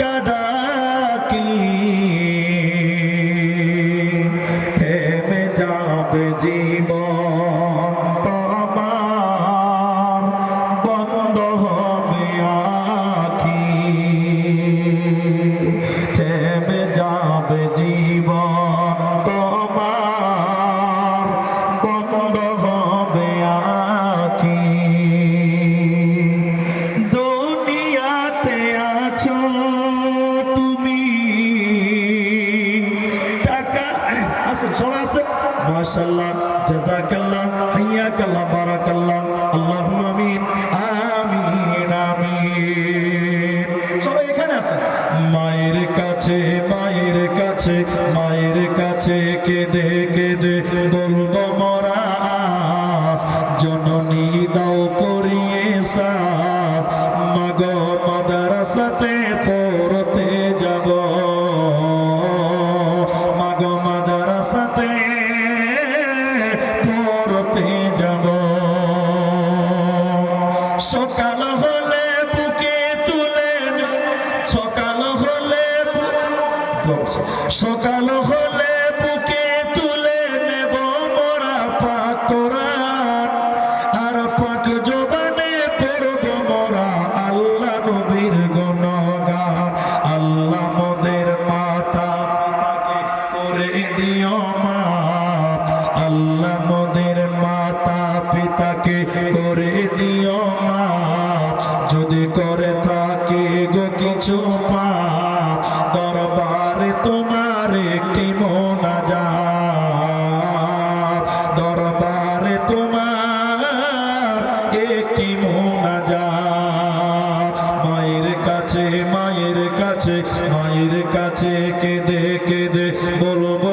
ডাকা ডাকি থেমে যাবে জীবন তোমার বন্ধ হবে আখি থেমে যাবে জীবন তোমার বন্ধ হবে আখি দুনিয়াতে আছো তুমি টাকা আসুন সবাই আসুন মাশাআল্লাহ জাযাকাল্লাহ হাইয়াকাল্লাহ বারাকাল্লাহ আল্লাহুম্মা আমিন আমিন আমিন সবাই এখানে আসুন মায়ের কাছে মায়ের কাছে মায়ের কাছে কেঁদে কেঁদে বলবো মোরা আস জননী দাও পরিয়ে সাস মাগো মাদ্রাসাতে পড়তে যাব মাগো মাদ্রাসাতে পড়তে যাব সকাল হলে বুকে তুলে সকাল হলে সকাল হলে বুকে তুলে নেব মোরা পাক কোরআন আর পাক জবানে পড়ব মোরা আল্লাহ নবীর গুণগান আল্লাহ মোদের মাতা পিতাকে করে দিও মাফ আল্লাহ মোদের মাতা পিতাকে করে দিও মাফ যদি করে থাকে গো কিছু পাপ দরবারে তোমার একটি মোনাজাত দরবারে তোমার একটি মোনাজাত মায়ের কাছে মায়ের কাছে মায়ের কাছে কেঁদে কেঁদে বলবো